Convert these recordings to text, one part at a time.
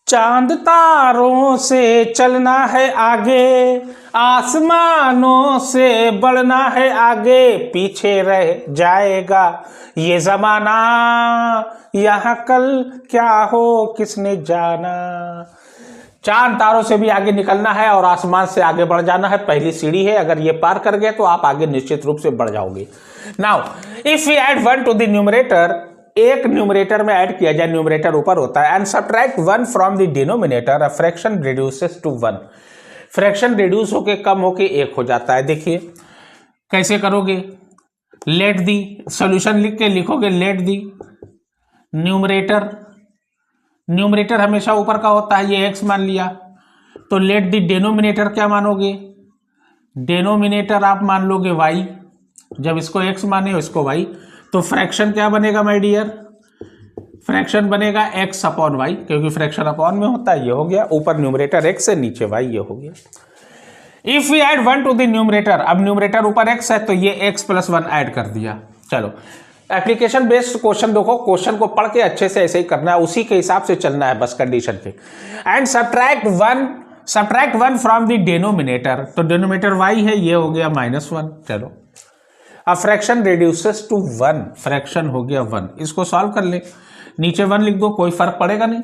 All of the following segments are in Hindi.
चांद तारों से चलना है आगे, आसमानों से बढ़ना है आगे, पीछे रह जाएगा ये जमाना, यहाँ कल क्या हो किसने जाना। चांद तारों से भी आगे निकलना है और आसमान से आगे बढ़ जाना है। पहली सीढ़ी है, अगर ये पार कर गए तो आप आगे निश्चित रूप से बढ़ जाओगे। Now if we add 1 to the numerator, एक न्यूमरेटर में ऐड किया जाए, न्यूमरेटर ऊपर होता है, and subtract 1 from the denominator, a fraction reduces to 1। Fraction reduce होके कम होके 1 हो जाता है। देखिए कैसे करोगे, लेट दी, सॉल्यूशन लिख के लिखोगे लेट दी न्यूमरेटर, न्यूमरेटर हमेशा ऊपर का होता है, ये x मान लिया, तो लेट दी डेनोमिनेटर क्या मानोगे, डेनोमिनेटर आप मान लोगे y, जब इसको x माने इसको y, तो फ्रैक्शन क्या बनेगा माय डियर, फ्रैक्शन बनेगा x अपॉन y, क्योंकि फ्रैक्शन अपॉन में होता है, ये हो गया, ऊपर न्यूमरेटर x है नीचे y, ये हो गया। If we add 1 to the numerator, अब न्यूमरेटर ऊपर x है तो ये x प्लस 1 ऐड कर दिया। चलो एप्लीकेशन बेस्ड क्वेश्चन देखो, क्वेश्चन को पढ़ के अच्छे से ऐसे ही करना है, उसी के हिसाब से चलना है बस कंडीशन पे। And subtract 1 from the denominator, तो डिनोमिनेटर y है, ये हो गया -1। चलो अब फ्रैक्शन रिड्यूसेस टू 1, फ्रैक्शन हो गया 1, इसको सॉल्व कर ले, नीचे 1 लिख दो, कोई फर्क पड़ेगा नहीं।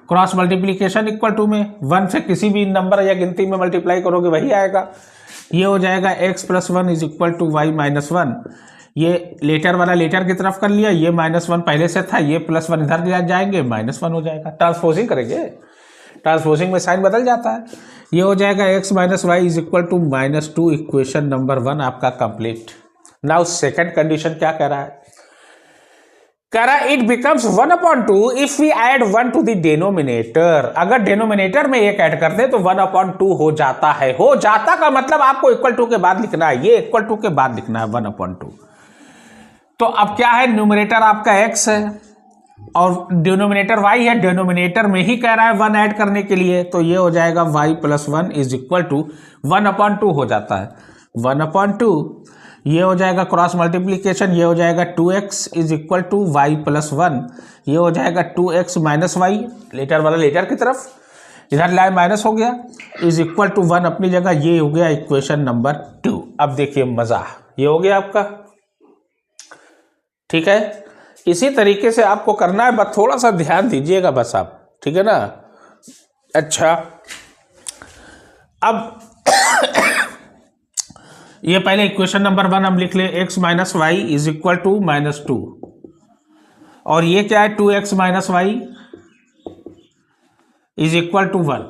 क्रॉस मल्टीप्लीकेशन इक्वल टू में 1 से किसी भी नंबर या गिनती में मल्टीप्लाई करोगे वही आएगा, ये हो जाएगा x plus 1 is equal to y minus 1। ये लेटर वाला लेटर की तरफ कर लिया, ये -1 पहले से था, ये +1 इधर ले जाएंगे, -1 हो जाएगा। ट्रांसपोजिंग करेंगे, ट्रांसपोजिंग में साइन बदल जाता है, ये हो जाएगा x minus y is equal to -2। Equation number 1 आपका कंप्लीट। नाउ सेकंड कंडीशन क्या कह रहा है, कह रहा है it becomes 1/2 if we add 1 to the denominator, अगर डिनोमिनेटर में 1 ऐड कर दे तो 1/2 हो जाता है। हो जाता का मतलब आपको इक्वल टू के बाद लिखना है, ये इक्वल टू के बाद लिखना है 1/2। तो अब क्या है, न्यूमरेटर आपका x है और डिनोमिनेटर y है, डिनोमिनेटर में ही कह रहा है 1 ऐड करने के लिए, तो ये हो जाएगा y plus 1 is equal to 1/2 हो जाता है, 1/2। ये हो जाएगा क्रॉस मल्टीप्लीकेशन, ये हो जाएगा 2x is equal to y plus 1, ये हो जाएगा 2x माइनस वाई, लेटर वाला लेटर की तरफ, इधर लाइन माइनस हो गया, इज इक्वल टू 1 अपनी जगह, ये हो गया इक्वेशन नंबर 2। अब देखिए मजा, ये हो गया आपका, ठीक है। इसी तरीके से आपको करना है, बस थोड़ा सा ध्यान दीजिएगा बस आप, ठीक है ना। अच्छा अब ये पहले इक्वेशन नंबर 1 हम लिख ले, x minus y is equal to -2, और ये क्या है 2x minus y is equal to 1।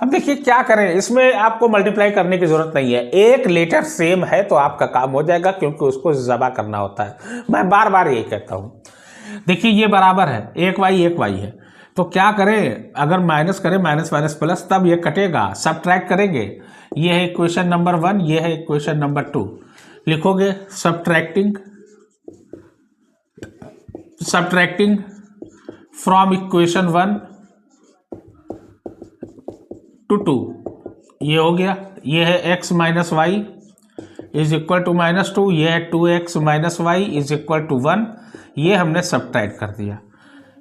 अब देखिए क्या करें, इसमें आपको मल्टीप्लाई करने की जरूरत नहीं है, एक लेटर सेम है तो आपका काम हो जाएगा, क्योंकि उसको जबा करना होता है, मैं बार बार यही कहता हूं। देखिए ये बराबर है, एक y है, तो क्या करें, अगर माइनस करें माइनस माइनस प्लस, तब ये कटेगा, सब्ट्रैक्ट करेंगे, ये है इक्वेशन नंबर 1, ये है इक्वेशन नंबर 2, लिखोगे सब्ट्रैक्टिंग फ्रॉम इक्वेशन 1 टू 2, ये हो गया, ये है x minus y is equal to -2, ये है 2x minus y is equal to 1, ये हमने सब्ट्रैक्ट कर दिया,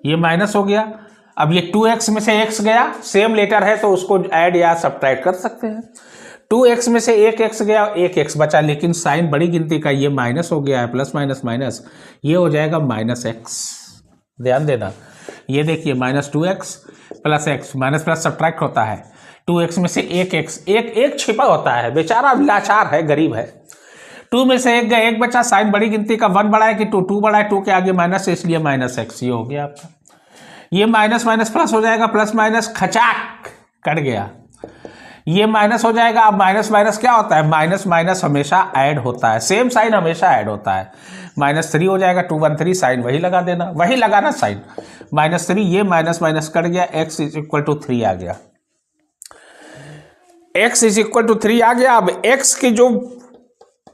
ये माइनस हो गया। अब ये 2x में से x गया, सेम लेटर है तो उसको ऐड या सब्ट्रैक्ट कर सकते हैं, 2x में से 1x गया, 1x बचा, लेकिन साइन बड़ी गिनती का, ये माइनस हो गया है, प्लस माइनस माइनस, ये हो जाएगा -x, ध्यान देना, ये देखिए -2x plus x, minus plus subtract होता है, 2x में से 1x, एक छिपा होता है, बेचारा लाचार है, गरीब है, 2 में से 1 गया, 1 बचा, साइन बड़ी गिनती का, 1 बड़ा है कि 2 बड़ा है, 2 के आगे माइनस है, इसलिए -x, ये हो गया आपका, ये माइनस माइनस प्लस हो जाएगा, प्लस माइनस खचाक कट गया, ये माइनस हो जाएगा। अब माइनस माइनस क्या होता है, माइनस माइनस हमेशा ऐड होता है, सेम साइन हमेशा ऐड होता है, -3 हो जाएगा, 213 साइन वही लगा देना, वही लगाना साइन, -3, ये माइनस माइनस कट गया, x इज इक्वल टू 3 आ गया, x इज इक्वल टू 3 आ गया। अब x की जो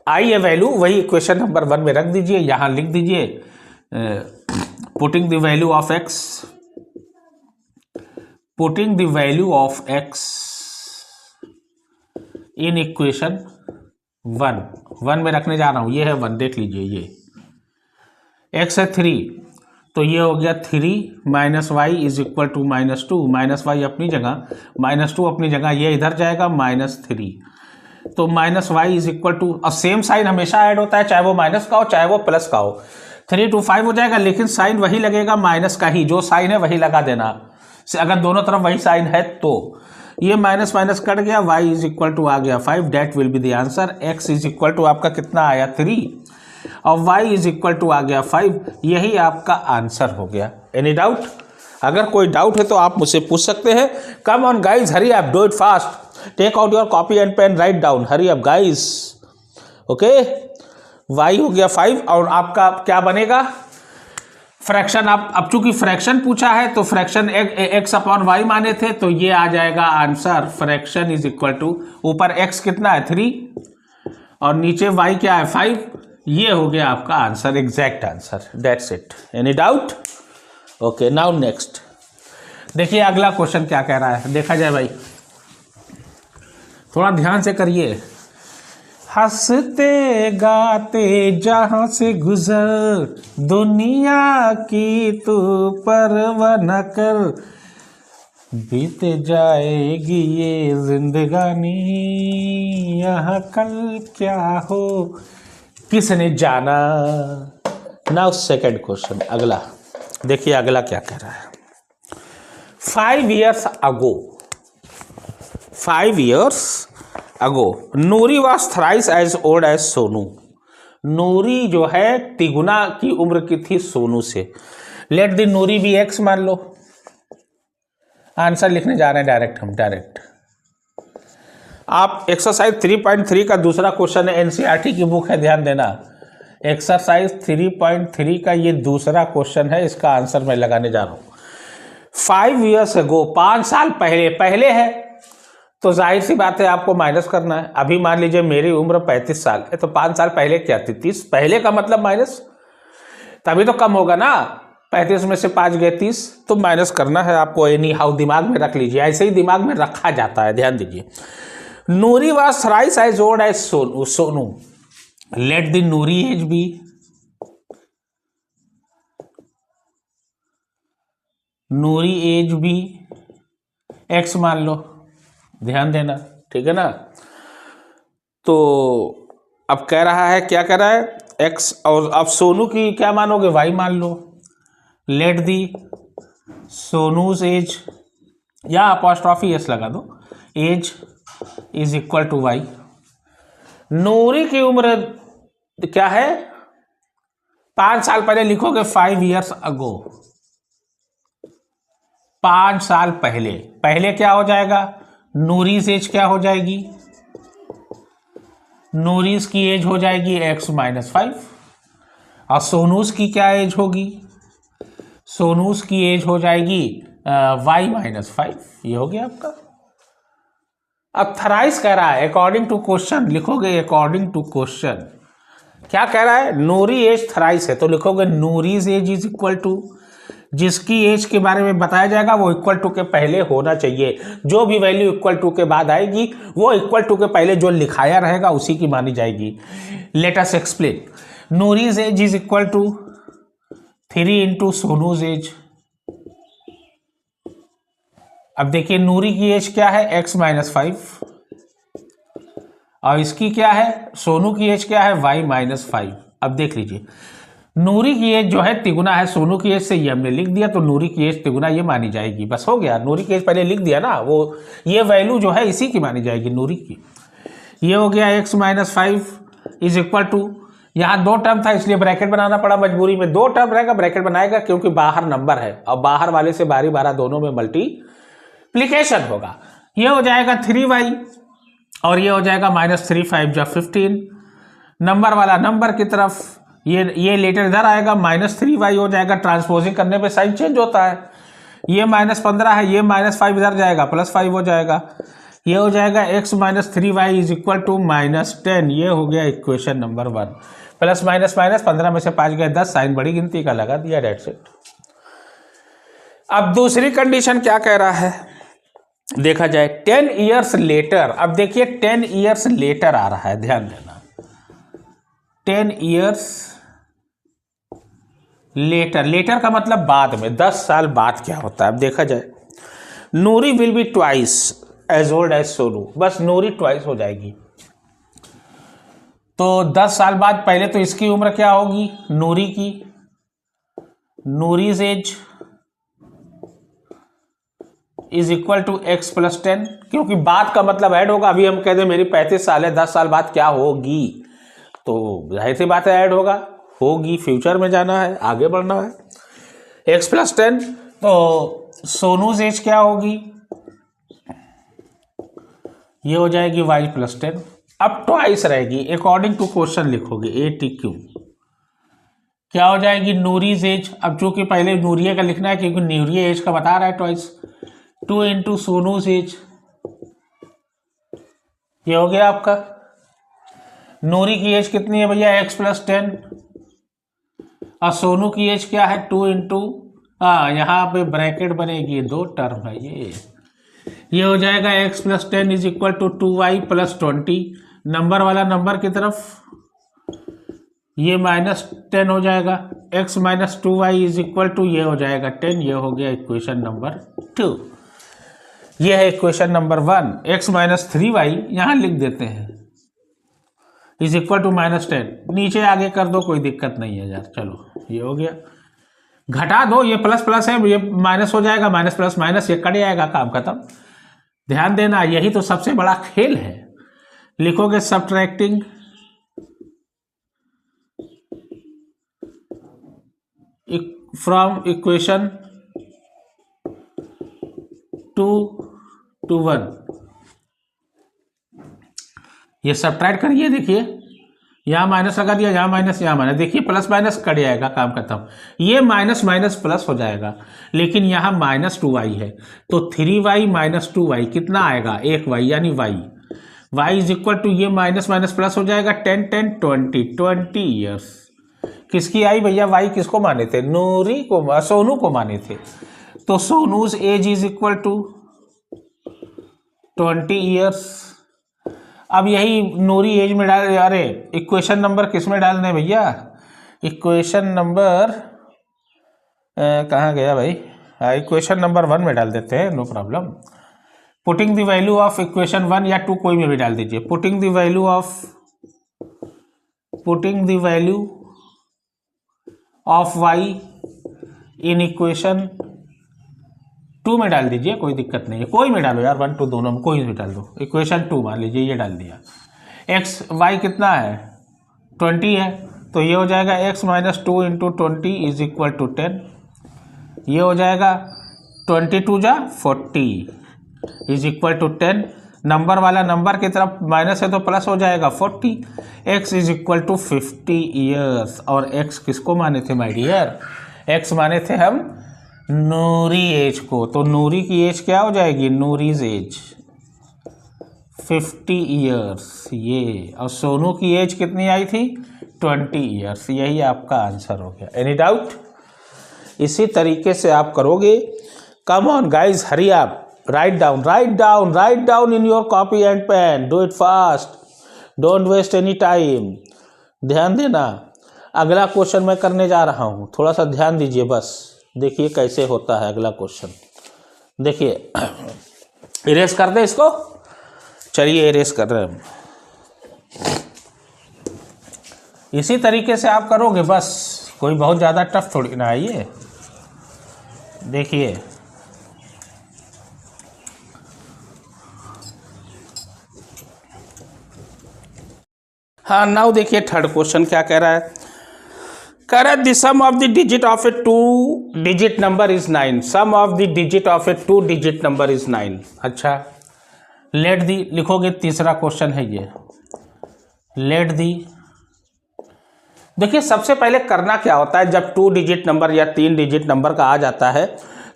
आई है वैल्यू, वही इक्वेशन नंबर 1 में रख दीजिए, यहां लिख दीजिए putting the value of x, putting the value of x in equation 1 में रखने जा रहा हूं, ये है 1, देख लीजिए, ये x है 3, तो ये हो गया 3 minus y is equal to -2, minus y अपनी जगह, -2 अपनी जगह, ये इधर जाएगा -3, तो minus y is equal to, अब सेम साइन हमेशा ऐड होता है, चाहे वो माइनस का हो चाहे वो प्लस का हो, 3 to 5 हो जाएगा, लेकिन साइन वही लगेगा माइनस का ही, जो साइन है वही लगा देना, अगर दोनों तरफ वही साइन है तो। ये माइनस माइनस कट गया, y इज इक्वल टू आ गया 5, that will be the answer. x is equal to आपका कितना आया 3 और y इज इक्वल टू आ गया 5, यही आपका आंसर हो गया। Any doubt? अगर कोई डाउट है तो आप मुझसे पूछ सकते हैं। Come on guys, hurry up, do it fast, take out your copy and pen, write down, hurry up guys. Okay, y हो गया 5 और आपका क्या बनेगा फ्रैक्शन। आप अब चूंकि फ्रैक्शन पूछा है तो फ्रैक्शन x अपॉन वाई माने थे, तो ये आ जाएगा answer, fraction is equal to, ऊपर x कितना है 3 और नीचे y क्या है 5, ये हो गया आपका answer, exact answer, that's it. Any doubt? Okay, now next देखिए अगला क्वेश्चन क्या कह रहा है, देखा जाए भाई, थोड़ा ध्यान से करिए। हंसते गाते जहां से गुजर, दुनिया की तू परवाह न कर, बीत जाएगी ये जिंदगानी, यहाँ कल क्या हो किसने जाना। नाउ सेकंड क्वेश्चन, अगला देखिए अगला क्या कह रहा है। 5 years ago, 5 years ago, Noori was thrice as old as Sonu. नूरी जो है तिगुना की उम्र की थी सोनू से। Let the Noori be x मान लो। आंसर लिखने जा रहे हैं डायरेक्ट हम, डायरेक्ट। आप एक्सरसाइज 3.3 का दूसरा क्वेश्चन है, एनसीईआरटी की बुक है, ध्यान देना। एक्सरसाइज 3.3 का ये दूसरा क्वेश्चन है, इसका आंसर मैं लगाने जा रहा हूँ। 5 years ago, 5 साल पहले है, तो जाहिर सी बात है आपको माइनस करना है। अभी मान लीजिए मेरी उम्र 35 साल है, तो 5 साल पहले क्या थी 30, पहले का मतलब माइनस, तभी तो कम होगा ना। 35 में से 5 गए 30, तो माइनस करना है आपको। एनी हाउ दिमाग में रख लीजिए, ऐसे ही दिमाग में रखा जाता है, ध्यान दीजिए। Noori was thrice as old as Sonu. Let the Noori age be, Noori age be x मान लो, ध्यान देना, ठीक है ना। तो अब कह रहा है, क्या कह रहा है x, और अब सोनू की क्या मानोगे y मान लो। लेट दी सोनूज एज, या अपॉस्ट्रॉफी एस लगा दो, age is equal to y। Noori की उम्र क्या है 5 साल पहले, लिखोगे 5 years ago, 5 साल पहले। पहले क्या हो जाएगा, नूरीज एज क्या हो जाएगी, नूरीज की एज हो जाएगी x-5, और सोनूस की क्या एज होगी, सोनूस की एज हो जाएगी y-5। ये हो गया आपका। अब थराइस कह रहा है अकॉर्डिंग टू क्वेश्चन, लिखोगे अकॉर्डिंग टू क्वेश्चन। क्या कह रहा है, नूरी एज थराइस है, तो लिखोगे नूरीज एज इज इक्वल टू, जिसकी एज के बारे में बताया जाएगा वो इक्वल टू के पहले होना चाहिए। जो भी वैल्यू इक्वल टू के बाद आएगी वो इक्वल टू के पहले जो लिखाया रहेगा उसी की मानी जाएगी। Let us explain. Noori's age is equal to 3 into Sonu's age. अब देखिए नूरी की एज क्या है x-5, और इसकी क्या है, सोनू की एज क्या है y-5। अब देख लीजिए, नूरी की एज जो है तिगुना है सोनू की एज से, ये हमने लिख दिया, तो नूरी की एज तिगुना ये मानी जाएगी, बस हो गया। नूरी की एज पहले लिख दिया ना, वो ये वैल्यू जो है इसी की मानी जाएगी, नूरी की। ये हो गया x-5 इज इक्वल टू, यहाँ 2 टर्म था इसलिए ब्रैकेट बनाना पड़ा मजबूरी में। 2 टर्म रहेगा ब्रैकेट बनाएगा क्योंकि बाहर नंबर है, और बाहर वाले से बारी बारा दोनों में मल्टीप्लीकेशन होगा। ये हो जाएगा 3y और ये हो जाएगा -3 5 15, नंबर वाला नंबर की तरफ, ये लेटर इधर आएगा, -3y हो जाएगा। ट्रांसपोजिंग करने पे साइन चेंज होता है। ये -15 है, ये -5 इधर जाएगा, +5 हो जाएगा। ये हो जाएगा x-3y इज इक्वल टू -10। ये हो गया equation number 1। Plus minus minus, 15 में से 5 गए 10, साइन बड़ी गिनती का लगा दिया, डेट्स इट। अब दूसरी कंडीशन क्या कह रहा है, देखा जाए 10 years लेटर। अब देखिए 10 years लेटर आ रहा है, ध्यान देना। 10 years लेटर, लेटर का मतलब बाद में, 10 साल बाद क्या होता है अब देखा जाए। Noori will be twice as old as Sonu, बस नूरी ट्वाइस हो जाएगी। तो 10 साल बाद पहले तो इसकी उम्र क्या होगी, नूरी की, Noori's age is equal to x plus 10, क्योंकि बाद का मतलब ऐड होगा। अभी हम कहते हैं मेरी 35 साल है, 10 साल बाद क्या होगी, तो जाहिर सी बात है ऐड होगा, होगी, फ्यूचर में जाना है, आगे बढ़ना है। एक्स प्लस 10, तो सोनूज एज क्या होगी, ये हो जाएगी वाई प्लस 10। अब ट्वाइस रहेगी, अकॉर्डिंग टू क्वेश्चन लिखोगे ATQ, क्या हो जाएगी नूरीज एज। अब चूंकि पहले नूरिया का लिखना है क्योंकि नूरिया एज का बता रहा है ट्वाइस, 2 इंटू सोनूज एज, ये हो गया आपका। नूरी की एज कितनी है भैया, एक्स प्लस 10, और सोनू की एज क्या है 2 इंटू, यहाँ पे ब्रैकेट बनेगी, 2 टर्म है ये हो जाएगा x plus 10 is equal to 2y plus 20, number वाला नंबर की तरफ ये -10 हो जाएगा, x minus 2y is equal to ये हो जाएगा 10, ये हो गया इक्वेशन नंबर 2। ये है equation number 1। x minus 3y यहाँ लिख देते हैं इज इक्वल टू -10, नीचे आगे कर दो कोई दिक्कत नहीं है यार, चलो ये हो गया। घटा दो, ये प्लस प्लस है, ये माइनस हो जाएगा, माइनस प्लस माइनस ये कट जाएगा, काम खत्म। ध्यान देना, यही तो सबसे बड़ा खेल है। लिखोगे सबट्रैक्टिंग फ्रॉम इक्वेशन 2 to 1, ये सबट्रैक्ट करिए, देखिए यहाँ माइनस लगा दिया, यहाँ माइनस, यहाँ माइनस, देखिए प्लस माइनस कट जाएगा, काम खत्म। ये माइनस माइनस प्लस हो जाएगा, लेकिन यहाँ -2y है, तो 3y माइनस 2y कितना आएगा, 1y, यानी y इज इक्वल टू ये माइनस माइनस प्लस हो जाएगा, 10 10 20 ईयर्स। किसकी आई भैया, y किसको माने थे, नूरी को, सोनू को माने थे, तो Sonu's age is equal to 20 years. अब यही नूरी एज में डाल, अरे इक्वेशन नंबर किस में डालने भैया, इक्वेशन नंबर कहाँ गया भाई, इक्वेशन नंबर 1 में डाल देते हैं, no problem. Putting the value of equation 1 या 2 कोई में भी डाल दीजिए। Putting the value of y in equation 2 में डाल दीजिए, कोई दिक्कत नहीं है, कोई में डालो यार, 1 2 दोनों में कोई भी डाल दो। इक्वेशन 2 मान लीजिए ये डाल दिया, एक्स वाई कितना है 20 है, तो ये हो जाएगा x minus 2 into 20 is equal to 10, ये हो जाएगा 22 जा 40 इज इक्वल टू 10, नंबर वाला नंबर की तरफ माइनस है तो प्लस हो जाएगा 40, x is equal to 50 years. और x किसको माने थे माय डियर, x माने थे हम नूरी एज को, तो नूरी की एज क्या हो जाएगी, नूरीज एज 50 ईयर्स ये, और सोनू की एज कितनी आई थी 20 ईयर्स। यही आपका आंसर हो गया। एनी डाउट, इसी तरीके से आप करोगे। कम on guys, hurry up, write down in your copy and pen, do it fast, don't waste any time. ध्यान देना, अगला क्वेश्चन मैं करने जा रहा हूँ, थोड़ा सा ध्यान दीजिए बस, देखिए कैसे होता है अगला क्वेश्चन। देखिए इरेज कर दे इसको, चलिए इरेज कर रहे हैं हम। इसी तरीके से आप करोगे बस, कोई बहुत ज़्यादा टफ थोड़ी ना है ये। देखिए हाँ, नाउ देखिए थर्ड क्वेश्चन क्या कह रहा है, कह रहा है the sum of the digit of a 2 digit number is 9, sum of the digit of a 2 digit number is 9। अच्छा, लेट दी लिखोगे, तीसरा क्वेश्चन है ये, लेट दी। देखिए सबसे पहले करना क्या होता है, जब 2 डिजिट नंबर या 3 डिजिट नंबर का आ जाता है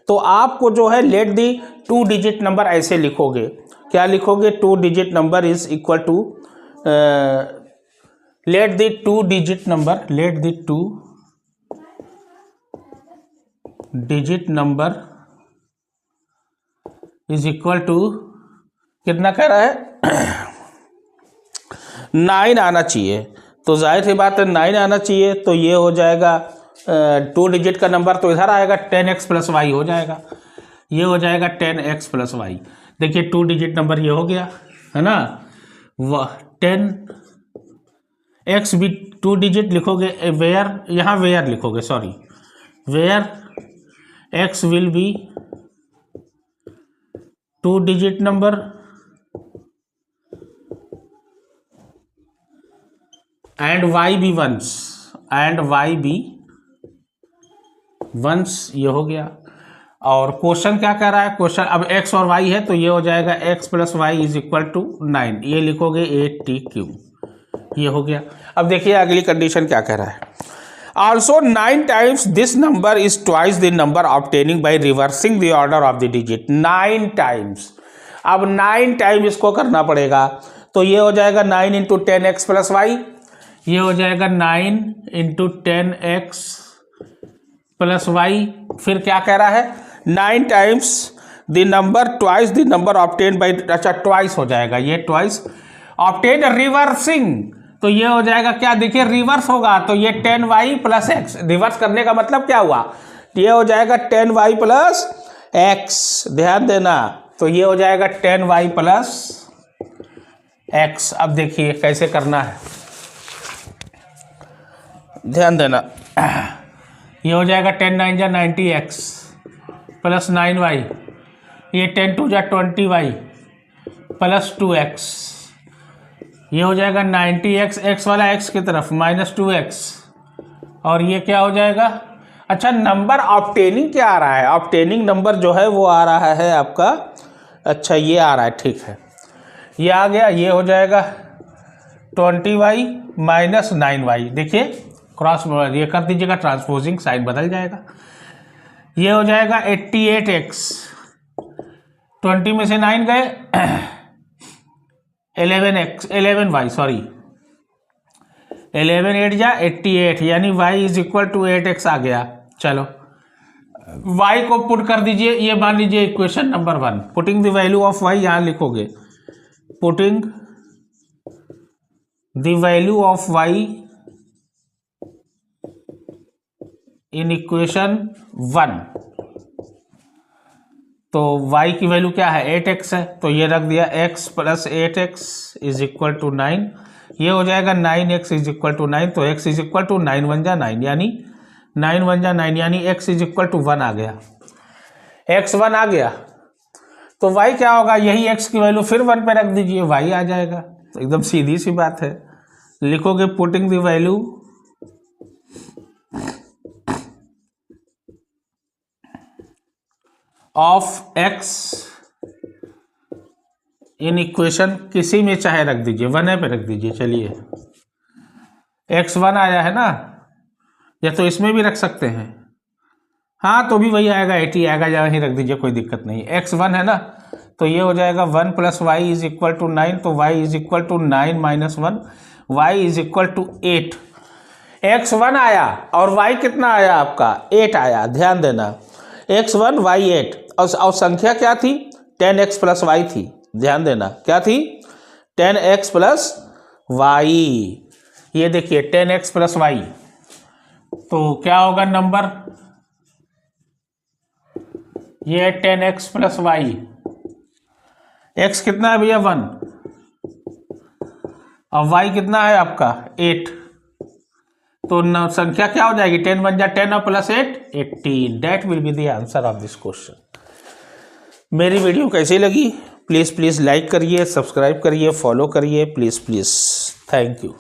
तो आपको जो है लेट दी 2 डिजिट नंबर ऐसे लिखोगे। क्या लिखोगे, 2 digit number is equal to, let the 2 digit number, let the 2 digit number is equal to, कितना कह रहा है 9 आना चाहिए, तो जाहिर सी बात है 9 आना चाहिए, तो ये हो जाएगा 2 डिजिट का नंबर तो इधर आएगा, 10x प्लस वाई हो जाएगा, ये हो जाएगा 10x प्लस वाई। देखिए 2 डिजिट नंबर ये हो गया है ना, 10x भी 2 डिजिट लिखोगे, वेयर यहाँ वेयर लिखोगे, sorry, where x will be 2 digit number and y भी वंस, एंड y भी वंस, ये हो गया। और क्वेश्चन क्या कह रहा है, क्वेश्चन अब x और y है तो ये हो जाएगा x plus y is equal to 9, ये लिखोगे 8t3, ये हो गया। अब देखिए अगली कंडीशन क्या कह रहा है, also 9 times this number is twice the number obtaining by reversing the order of the digit. 9 times, अब 9 टाइम इसको करना पड़ेगा, तो ये हो जाएगा 9 इंटू 10x प्लस वाई, ये हो जाएगा 9 इंटू 10x प्लस वाई। फिर क्या कह रहा है, 9 times the number twice the number obtain by, अच्छा ट्वाइस हो जाएगा, ये ट्वाइस ऑब्टेन रिवर्सिंग, तो ये हो जाएगा क्या, देखिए रिवर्स होगा तो ये 10y प्लस एक्स, रिवर्स करने का मतलब क्या हुआ, ये हो जाएगा 10y प्लस एक्स, ध्यान देना, तो ये हो जाएगा 10y प्लस एक्स। अब देखिए कैसे करना है, ध्यान देना, ये हो जाएगा 10 9 जा 90x प्लस 9y, ये 10 2 जा 20y प्लस 2x, ये हो जाएगा 90x, x वाला x की तरफ माइनस 2x, और ये क्या हो जाएगा, अच्छा नंबर ऑब्टेनिंग क्या आ रहा है, ऑब्टेनिंग नंबर जो है वो आ रहा है आपका, अच्छा ये आ रहा है, ठीक है, ये आ गया, ये हो जाएगा 20y माइनस 9y, देखिए क्रॉस ये कर दीजिएगा, ट्रांसपोजिंग साइन बदल जाएगा, ये हो जाएगा 88x, 20 में से 9 गए 11y, सॉरी 11 8 जा 88, यानी y is equal to 8x आ गया। चलो y को पुट कर दीजिए, ये मान लीजिए equation number 1, putting the value of y, यहाँ लिखोगे putting the value of y in equation 1, तो y की वैल्यू क्या है 8x है, तो ये रख दिया x plus 8x is equal to 9, ये हो जाएगा 9x इज इक्वल टू 9, तो x इज इक्वल टू 9 1 जा 9, यानी 9 1 जा 9, यानी x इज इक्वल टू 1 आ गया, x 1 आ गया, तो y क्या होगा, यही x की वैल्यू फिर 1 पे रख दीजिए, y आ जाएगा, तो एकदम सीधी सी बात है, लिखोगे putting the value of x in equation, किसी में चाहे रख दीजिए, 1 पे रख दीजिए, चलिए x 1 आया है ना, या तो इसमें भी रख सकते हैं, हाँ तो भी वही आएगा 80 आएगा, या वहीं रख दीजिए, कोई दिक्कत नहीं, x 1 है ना, तो ये हो जाएगा 1 plus y is equal to 9, तो y is equal to 9 minus 1, y is equal to 8, x 1 आया और y कितना आया आपका 8 आया, ध्यान देना x 1 y 8, और संख्या क्या थी 10x प्लस वाई थी, ध्यान देना क्या थी 10x प्लस वाई, ये देखिए 10x प्लस वाई, तो क्या होगा नंबर, ये 10x प्लस वाई, x कितना है भैया 1, और y कितना है आपका 8, तो संख्या क्या हो जाएगी 10 1 जा 10 और plus 8 18, that will be the answer of this question. मेरी वीडियो कैसी लगी, प्लीज़ लाइक करिए, सब्सक्राइब करिए, फॉलो करिए, प्लीज़ थैंक यू।